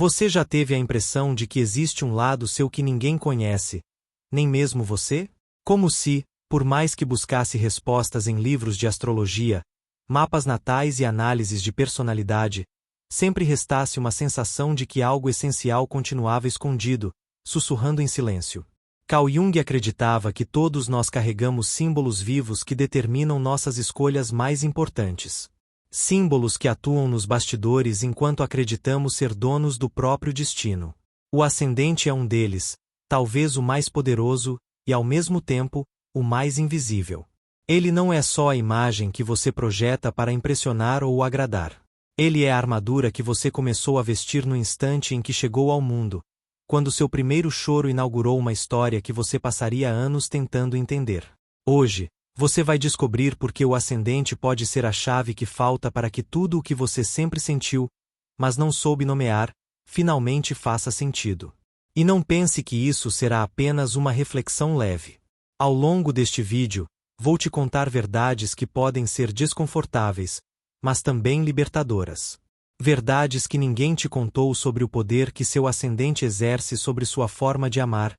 Você já teve a impressão de que existe um lado seu que ninguém conhece, nem mesmo você? Como se, por mais que buscasse respostas em livros de astrologia, mapas natais e análises de personalidade, sempre restasse uma sensação de que algo essencial continuava escondido, sussurrando em silêncio. Carl Jung acreditava que todos nós carregamos símbolos vivos que determinam nossas escolhas mais importantes. Símbolos que atuam nos bastidores enquanto acreditamos ser donos do próprio destino. O ascendente é um deles, talvez o mais poderoso, e ao mesmo tempo, o mais invisível. Ele não é só a imagem que você projeta para impressionar ou agradar. Ele é a armadura que você começou a vestir no instante em que chegou ao mundo, quando seu primeiro choro inaugurou uma história que você passaria anos tentando entender. Hoje, você vai descobrir por que o ascendente pode ser a chave que falta para que tudo o que você sempre sentiu, mas não soube nomear, finalmente faça sentido. E não pense que isso será apenas uma reflexão leve. Ao longo deste vídeo, vou te contar verdades que podem ser desconfortáveis, mas também libertadoras. Verdades que ninguém te contou sobre o poder que seu ascendente exerce sobre sua forma de amar,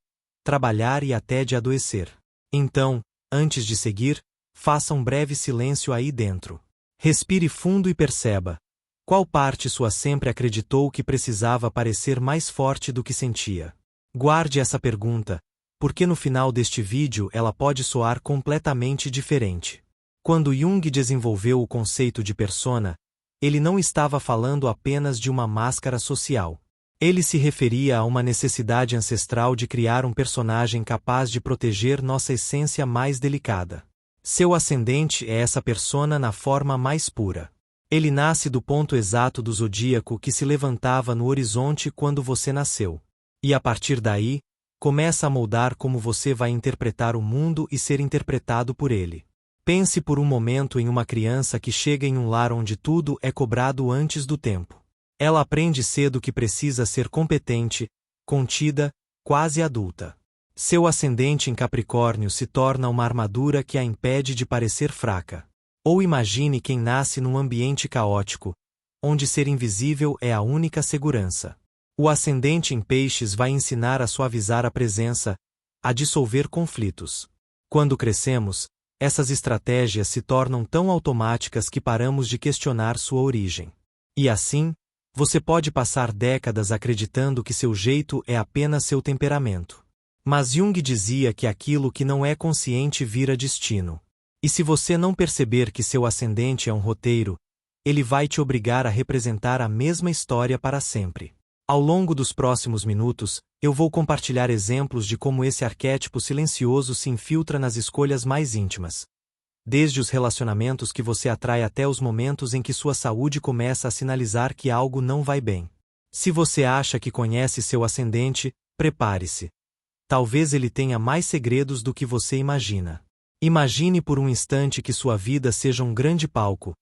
trabalhar e até de adoecer. Então, antes de seguir, faça um breve silêncio aí dentro. Respire fundo e perceba. Qual parte sua sempre acreditou que precisava parecer mais forte do que sentia? Guarde essa pergunta, porque no final deste vídeo ela pode soar completamente diferente. Quando Jung desenvolveu o conceito de persona, ele não estava falando apenas de uma máscara social. Ele se referia a uma necessidade ancestral de criar um personagem capaz de proteger nossa essência mais delicada. Seu ascendente é essa persona na forma mais pura. Ele nasce do ponto exato do zodíaco que se levantava no horizonte quando você nasceu. E a partir daí, começa a moldar como você vai interpretar o mundo e ser interpretado por ele. Pense por um momento em uma criança que chega em um lar onde tudo é cobrado antes do tempo. Ela aprende cedo que precisa ser competente, contida, quase adulta. Seu ascendente em Capricórnio se torna uma armadura que a impede de parecer fraca. Ou imagine quem nasce num ambiente caótico, onde ser invisível é a única segurança. O ascendente em Peixes vai ensinar a suavizar a presença, a dissolver conflitos. Quando crescemos, essas estratégias se tornam tão automáticas que paramos de questionar sua origem. E assim, você pode passar décadas acreditando que seu jeito é apenas seu temperamento. Mas Jung dizia que aquilo que não é consciente vira destino. E se você não perceber que seu ascendente é um roteiro, ele vai te obrigar a representar a mesma história para sempre. Ao longo dos próximos minutos, eu vou compartilhar exemplos de como esse arquétipo silencioso se infiltra nas escolhas mais íntimas. Desde os relacionamentos que você atrai até os momentos em que sua saúde começa a sinalizar que algo não vai bem. Se você acha que conhece seu ascendente, prepare-se. Talvez ele tenha mais segredos do que você imagina. Imagine por um instante que sua vida seja um grande palco,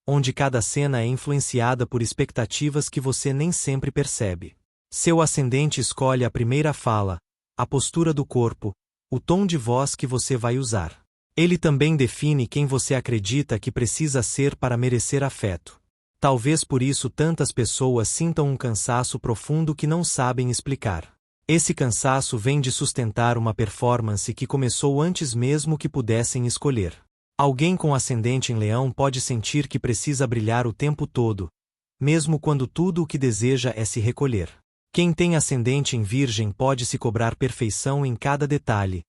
onde cada cena é influenciada por expectativas que você nem sempre percebe. Seu ascendente escolhe a primeira fala, a postura do corpo, o tom de voz que você vai usar. Ele também define quem você acredita que precisa ser para merecer afeto. Talvez por isso tantas pessoas sintam um cansaço profundo que não sabem explicar. Esse cansaço vem de sustentar uma performance que começou antes mesmo que pudessem escolher. Alguém com ascendente em Leão pode sentir que precisa brilhar o tempo todo, mesmo quando tudo o que deseja é se recolher. Quem tem ascendente em Virgem pode se cobrar perfeição em cada detalhe,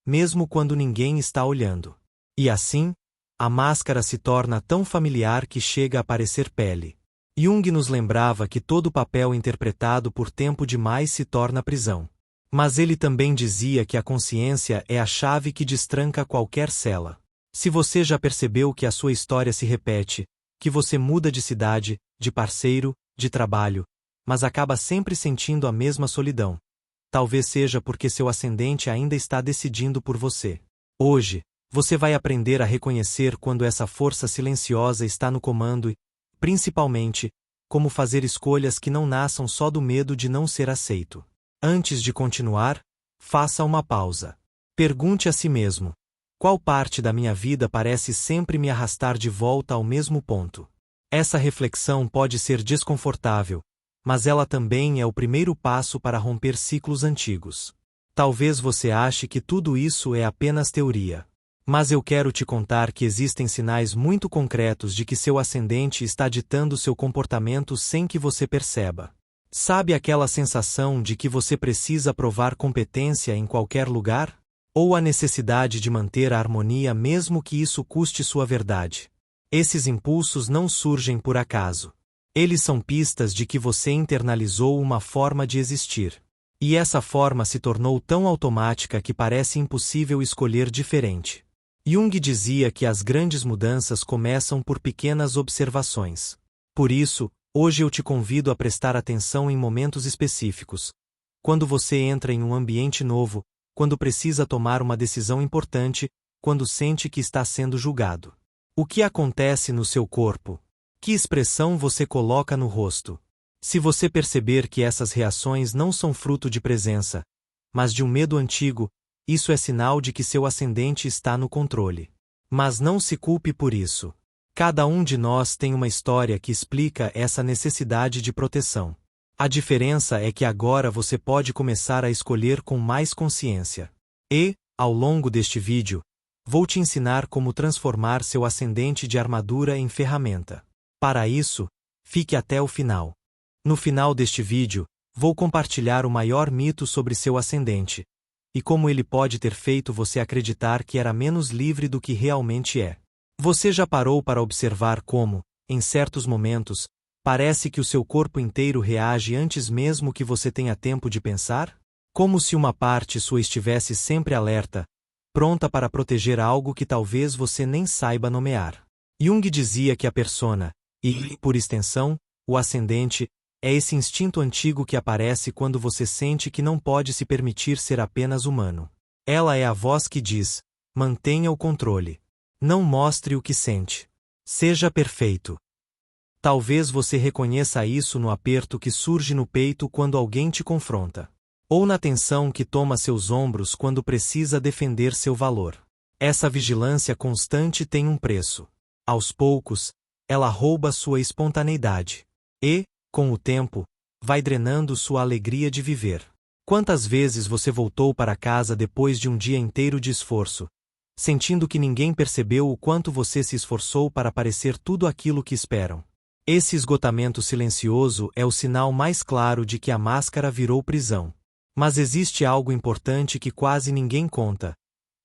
mesmo quando ninguém está olhando. E assim, a máscara se torna tão familiar que chega a parecer pele. Jung nos lembrava que todo papel interpretado por tempo demais se torna prisão. Mas ele também dizia que a consciência é a chave que destranca qualquer cela. Se você já percebeu que a sua história se repete, que você muda de cidade, de parceiro, de trabalho, mas acaba sempre sentindo a mesma solidão, talvez seja porque seu ascendente ainda está decidindo por você. Hoje, você vai aprender a reconhecer quando essa força silenciosa está no comando e, principalmente, como fazer escolhas que não nasçam só do medo de não ser aceito. Antes de continuar, faça uma pausa. Pergunte a si mesmo: qual parte da minha vida parece sempre me arrastar de volta ao mesmo ponto? Essa reflexão pode ser desconfortável, mas ela também é o primeiro passo para romper ciclos antigos. Talvez você ache que tudo isso é apenas teoria. Mas eu quero te contar que existem sinais muito concretos de que seu ascendente está ditando seu comportamento sem que você perceba. Sabe aquela sensação de que você precisa provar competência em qualquer lugar? Ou a necessidade de manter a harmonia mesmo que isso custe sua verdade? Esses impulsos não surgem por acaso. Eles são pistas de que você internalizou uma forma de existir. E essa forma se tornou tão automática que parece impossível escolher diferente. Jung dizia que as grandes mudanças começam por pequenas observações. Por isso, hoje eu te convido a prestar atenção em momentos específicos. Quando você entra em um ambiente novo, quando precisa tomar uma decisão importante, quando sente que está sendo julgado. O que acontece no seu corpo? Que expressão você coloca no rosto? Se você perceber que essas reações não são fruto de presença, mas de um medo antigo, isso é sinal de que seu ascendente está no controle. Mas não se culpe por isso. Cada um de nós tem uma história que explica essa necessidade de proteção. A diferença é que agora você pode começar a escolher com mais consciência. E, ao longo deste vídeo, vou te ensinar como transformar seu ascendente de armadura em ferramenta. Para isso, fique até o final. No final deste vídeo, vou compartilhar o maior mito sobre seu ascendente, e como ele pode ter feito você acreditar que era menos livre do que realmente é. Você já parou para observar como, em certos momentos, parece que o seu corpo inteiro reage antes mesmo que você tenha tempo de pensar? Como se uma parte sua estivesse sempre alerta, pronta para proteger algo que talvez você nem saiba nomear. Jung dizia que a persona, e, por extensão, o ascendente, é esse instinto antigo que aparece quando você sente que não pode se permitir ser apenas humano. Ela é a voz que diz: mantenha o controle. Não mostre o que sente. Seja perfeito. Talvez você reconheça isso no aperto que surge no peito quando alguém te confronta. Ou na tensão que toma seus ombros quando precisa defender seu valor. Essa vigilância constante tem um preço. Aos poucos, ela rouba sua espontaneidade. E, com o tempo, vai drenando sua alegria de viver. Quantas vezes você voltou para casa depois de um dia inteiro de esforço, sentindo que ninguém percebeu o quanto você se esforçou para parecer tudo aquilo que esperam? Esse esgotamento silencioso é o sinal mais claro de que a máscara virou prisão. Mas existe algo importante que quase ninguém conta.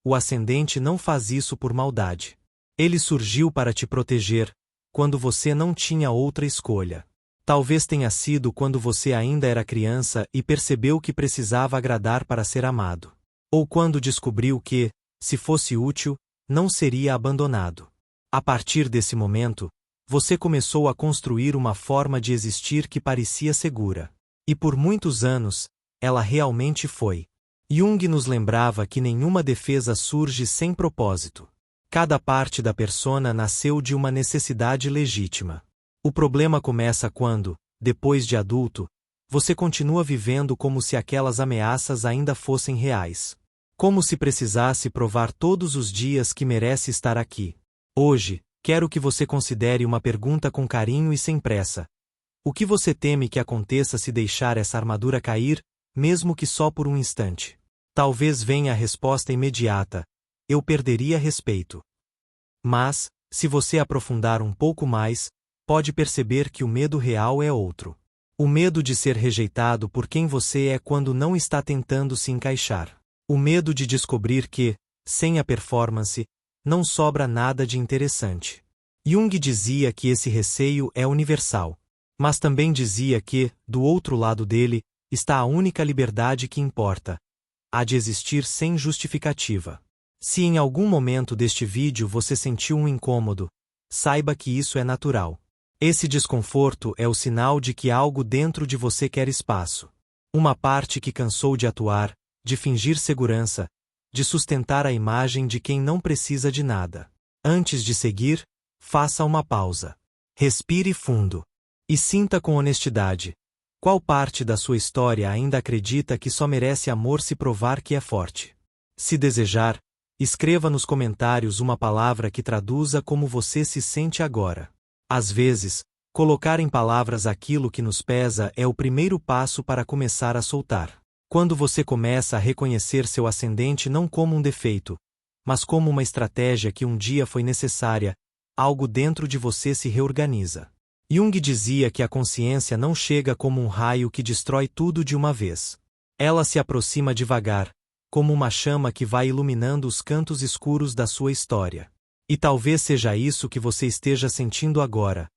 O ascendente não faz isso por maldade. Ele surgiu para te proteger, quando você não tinha outra escolha. Talvez tenha sido quando você ainda era criança e percebeu que precisava agradar para ser amado. Ou quando descobriu que, se fosse útil, não seria abandonado. A partir desse momento, você começou a construir uma forma de existir que parecia segura. E por muitos anos, ela realmente foi. Jung nos lembrava que nenhuma defesa surge sem propósito. Cada parte da persona nasceu de uma necessidade legítima. O problema começa quando, depois de adulto, você continua vivendo como se aquelas ameaças ainda fossem reais. Como se precisasse provar todos os dias que merece estar aqui. Hoje, quero que você considere uma pergunta com carinho e sem pressa. O que você teme que aconteça se deixar essa armadura cair, mesmo que só por um instante? Talvez venha a resposta imediata: eu perderia respeito. Mas, se você aprofundar um pouco mais, pode perceber que o medo real é outro. O medo de ser rejeitado por quem você é quando não está tentando se encaixar. O medo de descobrir que, sem a performance, não sobra nada de interessante. Jung dizia que esse receio é universal. Mas também dizia que, do outro lado dele, está a única liberdade que importa: a de existir sem justificativa. Se em algum momento deste vídeo você sentiu um incômodo, saiba que isso é natural. Esse desconforto é o sinal de que algo dentro de você quer espaço. Uma parte que cansou de atuar, de fingir segurança, de sustentar a imagem de quem não precisa de nada. Antes de seguir, faça uma pausa. Respire fundo. E sinta com honestidade. Qual parte da sua história ainda acredita que só merece amor se provar que é forte? Se desejar, escreva nos comentários uma palavra que traduza como você se sente agora. Às vezes, Colocar em palavras aquilo que nos pesa é o primeiro passo para começar a soltar. Quando você começa a reconhecer seu ascendente não como um defeito, mas como uma estratégia que um dia foi necessária, algo dentro de você se reorganiza. Jung dizia que a consciência não chega como um raio que destrói tudo de uma vez. Ela se aproxima devagar, como uma chama que vai iluminando os cantos escuros da sua história. E talvez seja isso que você esteja sentindo agora.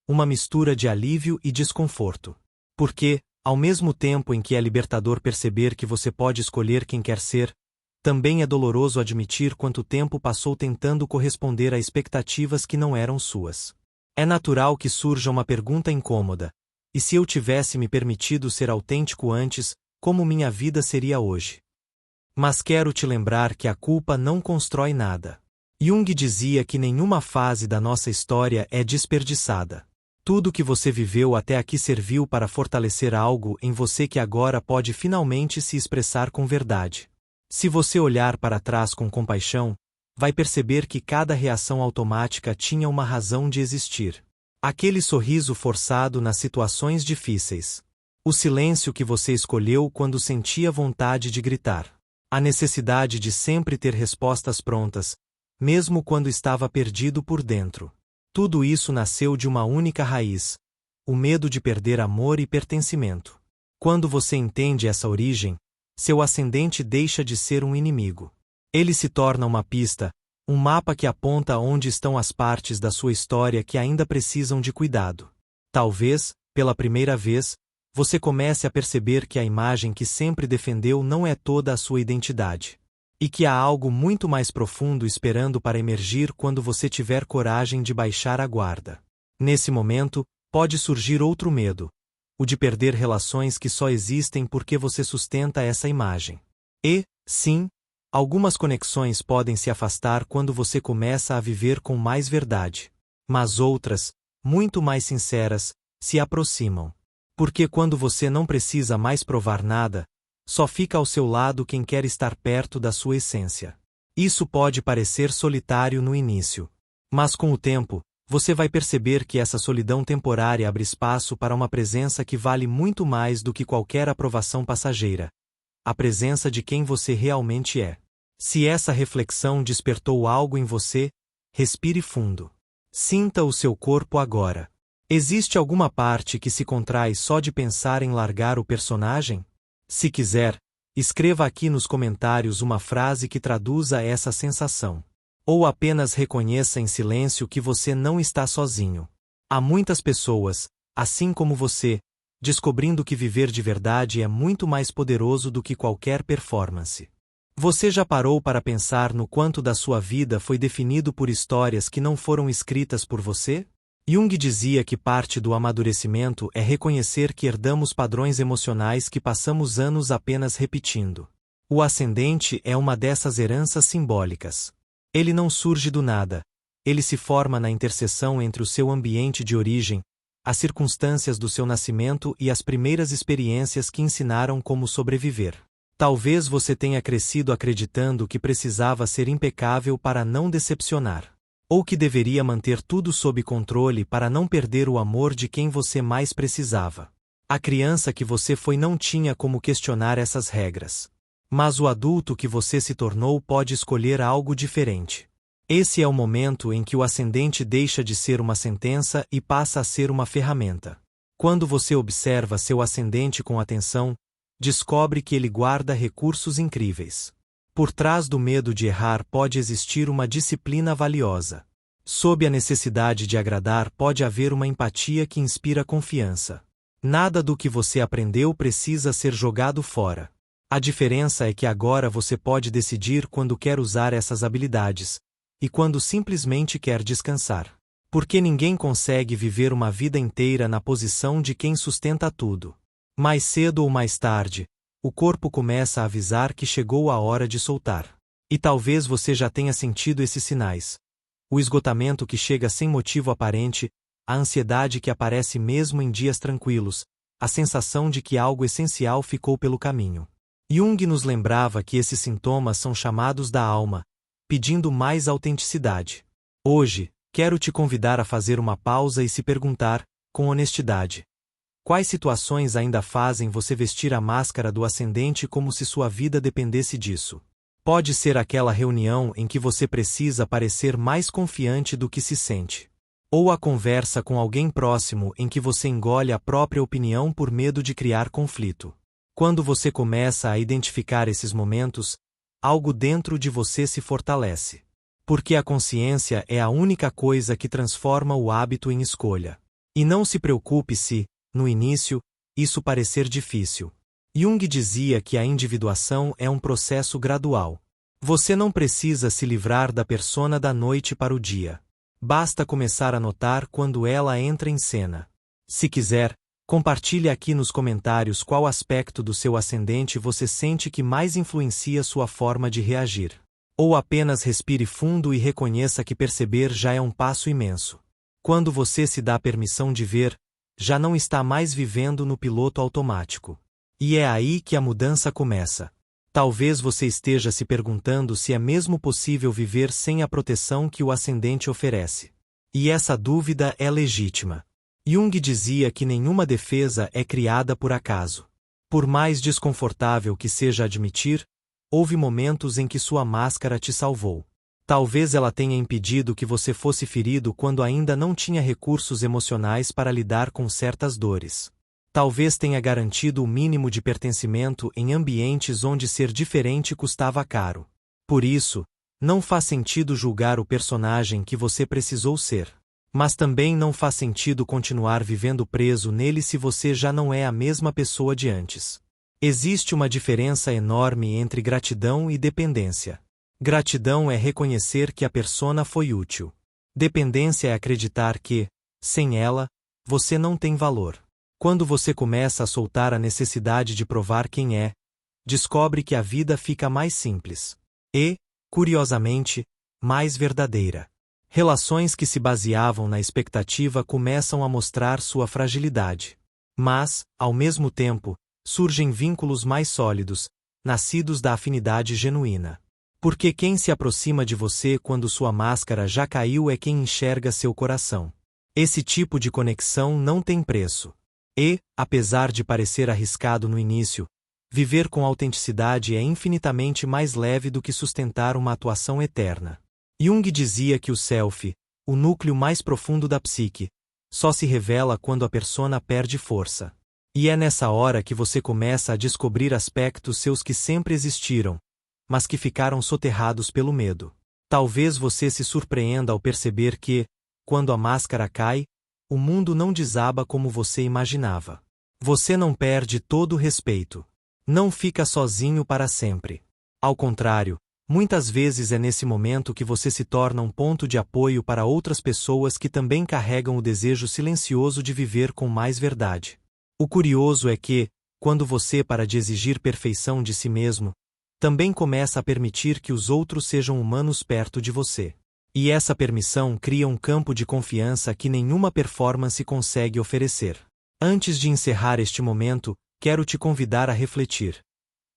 Uma mistura de alívio e desconforto. Porque, ao mesmo tempo em que é libertador perceber que você pode escolher quem quer ser, também é doloroso admitir quanto tempo passou tentando corresponder a expectativas que não eram suas. É natural que surja uma pergunta incômoda: e se eu tivesse me permitido ser autêntico antes, como minha vida seria hoje? Mas quero te lembrar que a culpa não constrói nada. Jung dizia que nenhuma fase da nossa história é desperdiçada. Tudo que você viveu até aqui serviu para fortalecer algo em você que agora pode finalmente se expressar com verdade. Se você olhar para trás com compaixão, vai perceber que cada reação automática tinha uma razão de existir. Aquele sorriso forçado nas situações difíceis. O silêncio que você escolheu quando sentia vontade de gritar. A necessidade de sempre ter respostas prontas, mesmo quando estava perdido por dentro. Tudo isso nasceu de uma única raiz: o medo de perder amor e pertencimento. Quando você entende essa origem, seu ascendente deixa de ser um inimigo. Ele se torna uma pista, um mapa que aponta onde estão as partes da sua história que ainda precisam de cuidado. Talvez, pela primeira vez, você comece a perceber que a imagem que sempre defendeu não é toda a sua identidade. E que há algo muito mais profundo esperando para emergir quando você tiver coragem de baixar a guarda. Nesse momento, pode surgir outro medo: o de perder relações que só existem porque você sustenta essa imagem. E, sim, algumas conexões podem se afastar quando você começa a viver com mais verdade. Mas outras, muito mais sinceras, se aproximam. Porque quando você não precisa mais provar nada, só fica ao seu lado quem quer estar perto da sua essência. Isso pode parecer solitário no início. Mas com o tempo, você vai perceber que essa solidão temporária abre espaço para uma presença que vale muito mais do que qualquer aprovação passageira. A presença de quem você realmente é. Se essa reflexão despertou algo em você, respire fundo. Sinta o seu corpo agora. Existe alguma parte que se contrai só de pensar em largar o personagem? Se quiser, escreva aqui nos comentários uma frase que traduza essa sensação. Ou apenas reconheça em silêncio que você não está sozinho. Há muitas pessoas, assim como você, descobrindo que viver de verdade é muito mais poderoso do que qualquer performance. Você já parou para pensar no quanto da sua vida foi definido por histórias que não foram escritas por você? Jung dizia que parte do amadurecimento é reconhecer que herdamos padrões emocionais que passamos anos apenas repetindo. O ascendente é uma dessas heranças simbólicas. Ele não surge do nada. Ele se forma na interseção entre o seu ambiente de origem, as circunstâncias do seu nascimento e as primeiras experiências que ensinaram como sobreviver. Talvez você tenha crescido acreditando que precisava ser impecável para não decepcionar. Ou que deveria manter tudo sob controle para não perder o amor de quem você mais precisava. A criança que você foi não tinha como questionar essas regras. Mas o adulto que você se tornou pode escolher algo diferente. Esse é o momento em que o ascendente deixa de ser uma sentença e passa a ser uma ferramenta. Quando você observa seu ascendente com atenção, descobre que ele guarda recursos incríveis. Por trás do medo de errar pode existir uma disciplina valiosa. Sob a necessidade de agradar pode haver uma empatia que inspira confiança. Nada do que você aprendeu precisa ser jogado fora. A diferença é que agora você pode decidir quando quer usar essas habilidades, e quando simplesmente quer descansar. Porque ninguém consegue viver uma vida inteira na posição de quem sustenta tudo. Mais cedo ou mais tarde, o corpo começa a avisar que chegou a hora de soltar. E talvez você já tenha sentido esses sinais. O esgotamento que chega sem motivo aparente, a ansiedade que aparece mesmo em dias tranquilos, a sensação de que algo essencial ficou pelo caminho. Jung nos lembrava que esses sintomas são chamados da alma, pedindo mais autenticidade. Hoje, quero te convidar a fazer uma pausa e se perguntar: com honestidade. Quais situações ainda fazem você vestir a máscara do ascendente como se sua vida dependesse disso? Pode ser aquela reunião em que você precisa parecer mais confiante do que se sente. Ou a conversa com alguém próximo em que você engole a própria opinião por medo de criar conflito. Quando você começa a identificar esses momentos, algo dentro de você se fortalece. Porque a consciência é a única coisa que transforma o hábito em escolha. E não se preocupe se, no início, isso parecer difícil. Jung dizia que a individuação é um processo gradual. Você não precisa se livrar da persona da noite para o dia. Basta começar a notar quando ela entra em cena. Se quiser, compartilhe aqui nos comentários qual aspecto do seu ascendente você sente que mais influencia sua forma de reagir. Ou apenas respire fundo e reconheça que perceber já é um passo imenso. Quando você se dá permissão de ver, já não está mais vivendo no piloto automático. E é aí que a mudança começa. Talvez você esteja se perguntando se é mesmo possível viver sem a proteção que o ascendente oferece. E essa dúvida é legítima. Jung dizia que nenhuma defesa é criada por acaso. Por mais desconfortável que seja admitir, houve momentos em que sua máscara te salvou. Talvez ela tenha impedido que você fosse ferido quando ainda não tinha recursos emocionais para lidar com certas dores. Talvez tenha garantido o mínimo de pertencimento em ambientes onde ser diferente custava caro. Por isso, não faz sentido julgar o personagem que você precisou ser. Mas também não faz sentido continuar vivendo preso nele se você já não é a mesma pessoa de antes. Existe uma diferença enorme entre gratidão e dependência. Gratidão é reconhecer que a persona foi útil. Dependência é acreditar que, sem ela, você não tem valor. Quando você começa a soltar a necessidade de provar quem é, descobre que a vida fica mais simples. E, curiosamente, mais verdadeira. Relações que se baseavam na expectativa começam a mostrar sua fragilidade. Mas, ao mesmo tempo, surgem vínculos mais sólidos, nascidos da afinidade genuína. Porque quem se aproxima de você quando sua máscara já caiu é quem enxerga seu coração. Esse tipo de conexão não tem preço. E, apesar de parecer arriscado no início, viver com autenticidade é infinitamente mais leve do que sustentar uma atuação eterna. Jung dizia que o self, o núcleo mais profundo da psique, só se revela quando a persona perde força. E é nessa hora que você começa a descobrir aspectos seus que sempre existiram, mas que ficaram soterrados pelo medo. Talvez você se surpreenda ao perceber que, quando a máscara cai, o mundo não desaba como você imaginava. Você não perde todo o respeito. Não fica sozinho para sempre. Ao contrário, muitas vezes é nesse momento que você se torna um ponto de apoio para outras pessoas que também carregam o desejo silencioso de viver com mais verdade. O curioso é que, quando você para de exigir perfeição de si mesmo, também começa a permitir que os outros sejam humanos perto de você. E essa permissão cria um campo de confiança que nenhuma performance consegue oferecer. Antes de encerrar este momento, quero te convidar a refletir.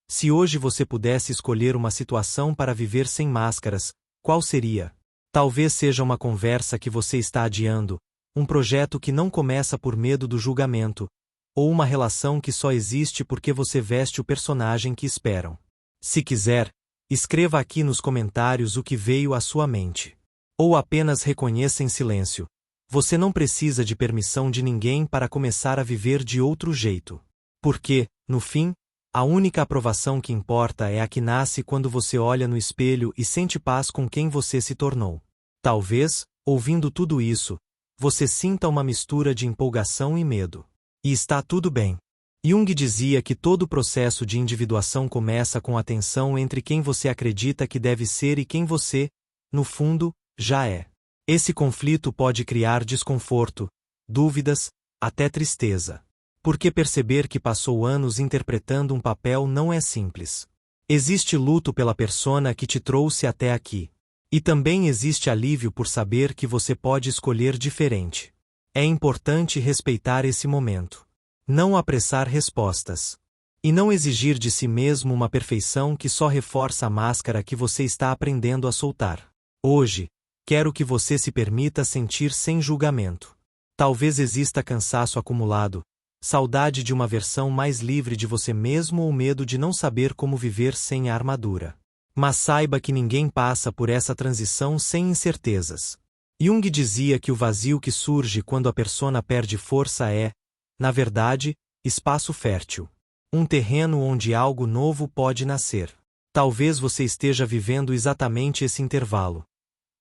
Se hoje você pudesse escolher uma situação para viver sem máscaras, qual seria? Talvez seja uma conversa que você está adiando, um projeto que não começa por medo do julgamento, ou uma relação que só existe porque você veste o personagem que esperam. Se quiser, escreva aqui nos comentários o que veio à sua mente. Ou apenas reconheça em silêncio. Você não precisa de permissão de ninguém para começar a viver de outro jeito. Porque, no fim, a única aprovação que importa é a que nasce quando você olha no espelho e sente paz com quem você se tornou. Talvez, ouvindo tudo isso, você sinta uma mistura de empolgação e medo. E está tudo bem. Jung dizia que todo o processo de individuação começa com a tensão entre quem você acredita que deve ser e quem você, no fundo, já é. Esse conflito pode criar desconforto, dúvidas, até tristeza. Porque perceber que passou anos interpretando um papel não é simples. Existe luto pela persona que te trouxe até aqui. E também existe alívio por saber que você pode escolher diferente. É importante respeitar esse momento. Não apressar respostas. E não exigir de si mesmo uma perfeição que só reforça a máscara que você está aprendendo a soltar. Hoje, quero que você se permita sentir sem julgamento. Talvez exista cansaço acumulado, saudade de uma versão mais livre de você mesmo ou medo de não saber como viver sem a armadura. Mas saiba que ninguém passa por essa transição sem incertezas. Jung dizia que o vazio que surge quando a persona perde força é, na verdade, espaço fértil. Um terreno onde algo novo pode nascer. Talvez você esteja vivendo exatamente esse intervalo.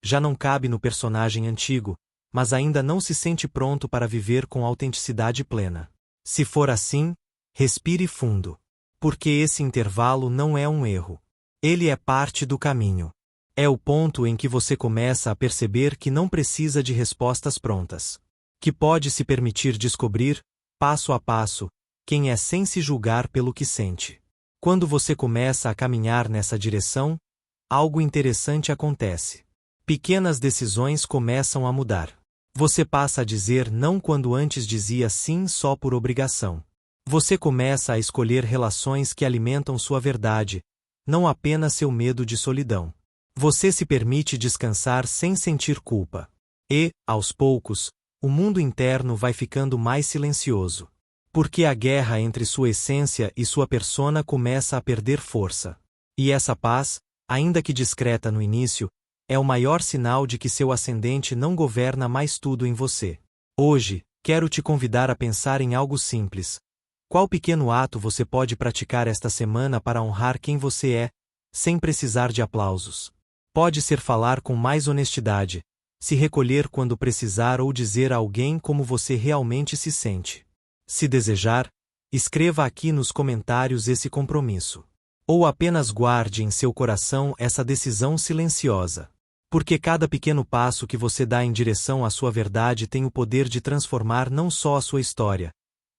Já não cabe no personagem antigo, mas ainda não se sente pronto para viver com autenticidade plena. Se for assim, respire fundo. Porque esse intervalo não é um erro. Ele é parte do caminho. É o ponto em que você começa a perceber que não precisa de respostas prontas. Que pode se permitir descobrir, passo a passo, quem é sem se julgar pelo que sente. Quando você começa a caminhar nessa direção, algo interessante acontece. Pequenas decisões começam a mudar. Você passa a dizer não quando antes dizia sim só por obrigação. Você começa a escolher relações que alimentam sua verdade, não apenas seu medo de solidão. Você se permite descansar sem sentir culpa. E, aos poucos, o mundo interno vai ficando mais silencioso. Porque a guerra entre sua essência e sua persona começa a perder força. E essa paz, ainda que discreta no início, é o maior sinal de que seu ascendente não governa mais tudo em você. Hoje, quero te convidar a pensar em algo simples. Qual pequeno ato você pode praticar esta semana para honrar quem você é, sem precisar de aplausos? Pode ser falar com mais honestidade, se recolher quando precisar ou dizer a alguém como você realmente se sente. Se desejar, escreva aqui nos comentários esse compromisso. Ou apenas guarde em seu coração essa decisão silenciosa. Porque cada pequeno passo que você dá em direção à sua verdade tem o poder de transformar não só a sua história,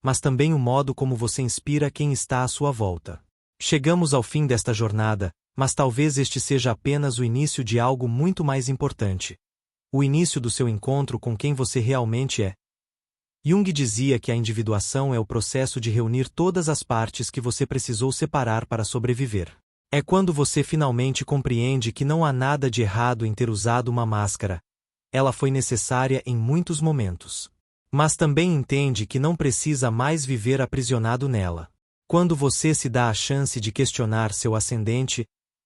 mas também o modo como você inspira quem está à sua volta. Chegamos ao fim desta jornada, mas talvez este seja apenas o início de algo muito mais importante. O início do seu encontro com quem você realmente é. Jung dizia que a individuação é o processo de reunir todas as partes que você precisou separar para sobreviver. É quando você finalmente compreende que não há nada de errado em ter usado uma máscara. Ela foi necessária em muitos momentos. Mas também entende que não precisa mais viver aprisionado nela. Quando você se dá a chance de questionar seu ascendente,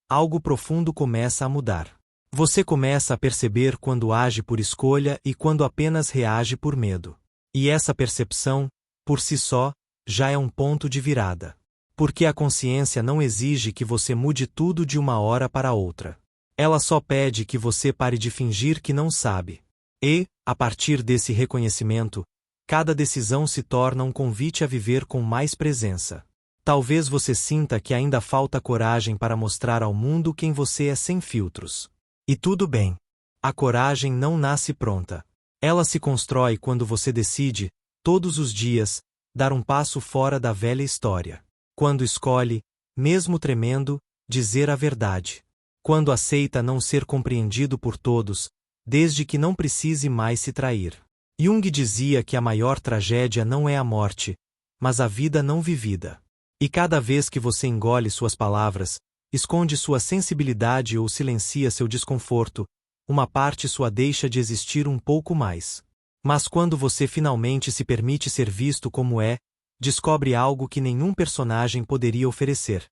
algo profundo começa a mudar. Você começa a perceber quando age por escolha e quando apenas reage por medo. E essa percepção, por si só, já é um ponto de virada. Porque a consciência não exige que você mude tudo de uma hora para outra. Ela só pede que você pare de fingir que não sabe. E, a partir desse reconhecimento, cada decisão se torna um convite a viver com mais presença. Talvez você sinta que ainda falta coragem para mostrar ao mundo quem você é sem filtros. E tudo bem. A coragem não nasce pronta. Ela se constrói quando você decide, todos os dias, dar um passo fora da velha história. Quando escolhe, mesmo tremendo, dizer a verdade. Quando aceita não ser compreendido por todos, desde que não precise mais se trair. Jung dizia que a maior tragédia não é a morte, mas a vida não vivida. E cada vez que você engole suas palavras, esconde sua sensibilidade ou silencia seu desconforto, uma parte sua deixa de existir um pouco mais. Mas quando você finalmente se permite ser visto como é, descobre algo que nenhum personagem poderia oferecer: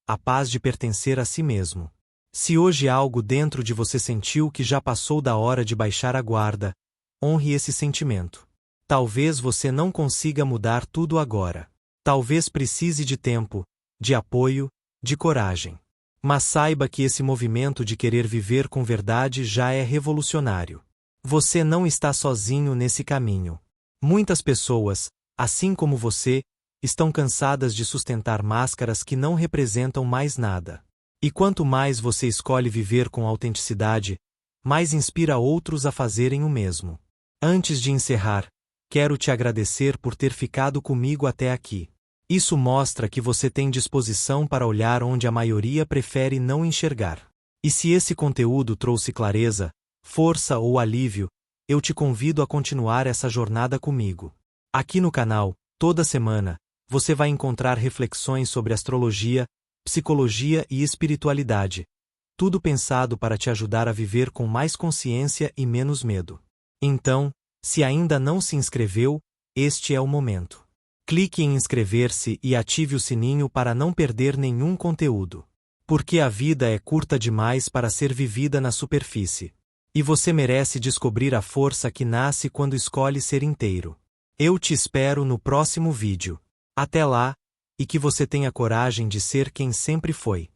a paz de pertencer a si mesmo. Se hoje algo dentro de você sentiu que já passou da hora de baixar a guarda, honre esse sentimento. Talvez você não consiga mudar tudo agora. Talvez precise de tempo, de apoio, de coragem. Mas saiba que esse movimento de querer viver com verdade já é revolucionário. Você não está sozinho nesse caminho. Muitas pessoas, assim como você, estão cansadas de sustentar máscaras que não representam mais nada. E quanto mais você escolhe viver com autenticidade, mais inspira outros a fazerem o mesmo. Antes de encerrar, quero te agradecer por ter ficado comigo até aqui. Isso mostra que você tem disposição para olhar onde a maioria prefere não enxergar. E se esse conteúdo trouxe clareza, força ou alívio, eu te convido a continuar essa jornada comigo. Aqui no canal, toda semana, você vai encontrar reflexões sobre astrologia, psicologia e espiritualidade. Tudo pensado para te ajudar a viver com mais consciência e menos medo. Então, Se ainda não se inscreveu, este é o momento. Clique em inscrever-se e ative o sininho para não perder nenhum conteúdo. Porque a vida é curta demais para ser vivida na superfície. E você merece descobrir a força que nasce quando escolhe ser inteiro. Eu te espero no próximo vídeo. Até lá, e que você tenha coragem de ser quem sempre foi.